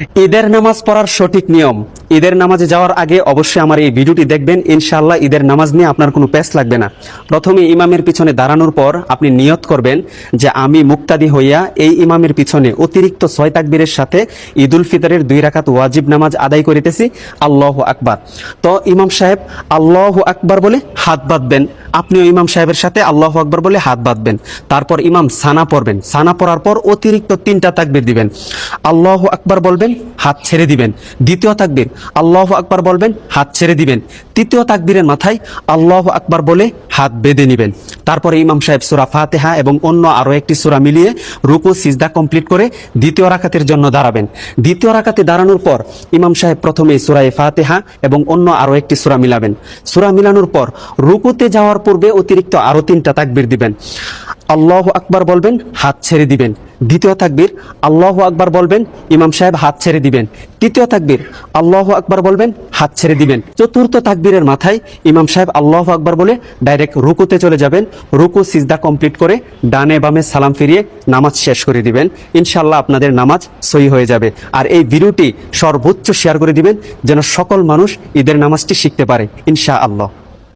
ঈদের নামাজ পড়ার সঠিক নিয়ম। ঈদের নামাজে যাওয়ার আগে অবশ্যই আমার এই ভিডিওটি দেখবেন, ইনশাআল্লাহ ঈদের নামাজ নিয়ে আপনার কোনো প্যাচ লাগবে না। প্রথমে ইমামের পিছনে দাঁড়ানোর পর আপনি নিয়ত করবেন যে আমি মুক্তাদি হইয়া এই ইমামের পিছনে অতিরিক্ত 6 তাকবীরের সাথে ঈদুল ফিতরের 2 রাকাত ওয়াজিব নামাজ আদায় করিতেছি, আল্লাহু আকবার। তো ইমাম সাহেব আল্লাহু আকবার বলে হাত বাঁধবেন, আপনিও ইমাম সাহেবের সাথে আল্লাহু আকবার বলে হাত বাঁধবেন। তারপর ইমাম সানা পড়বেন, সানা পড়ার পর অতিরিক্ত 3টা তাকবীর দিবেন, আল্লাহু আকবার বলবেন, হাত ছেড়ে দিবেন। দ্বিতীয় তাকবীর আল্লাহু আকবার বলবেন, হাত ছেড়ে দিবেন। তৃতীয় তাকবীরের মাথায় আল্লাহু আকবার বলে হাত বেঁধে নেবেন। তারপরে ইমাম সাহেব সূরা ফাতিহা এবং অন্য আরো একটি সূরা মিলিয়ে রুকু সিজদা কমপ্লিট করে দ্বিতীয় রাকাতের জন্য দাঁড়াবেন। দ্বিতীয় রাকাতে দাঁড়ানোর পর ইমাম সাহেব প্রথমে সূরা ফাতিহা এবং অন্য আরো একটি সূরা মিলাবেন। সূরা মিলানোর পর রুকুতে যাওয়ার পূর্বে অতিরিক্ত আরো 3টা তাকবীর দিবেন। আল্লাহু আকবার বলবেন, হাত ছেড়ে দিবেন। দ্বিতীয় তাকবীর আল্লাহু আকবার বলবেন, ইমাম সাহেব হাত ছেড়ে দিবেন। তৃতীয় তাকবীর আল্লাহু আকবার বলবেন, হাত ছেড়ে দিবেন। চতুর্থ তাকবীরের মাথায় ইমাম সাহেব আল্লাহু আকবার বলে ডাইরেক্ট রুকুতে চলে যাবেন। রুকু সিজদা কমপ্লিট করে ডানে বামে সালাম ফিরিয়ে নামাজ শেষ করে দিবেন। ইনশাআল্লাহ আপনাদের নামাজ সহি হয়ে যাবে। আর এই ভিডিওটি সর্বোচ্চ শেয়ার করে দিবেন যেন সকল মানুষ ঈদের নামাজটি শিখতে পারে ইনশাআল্লাহ।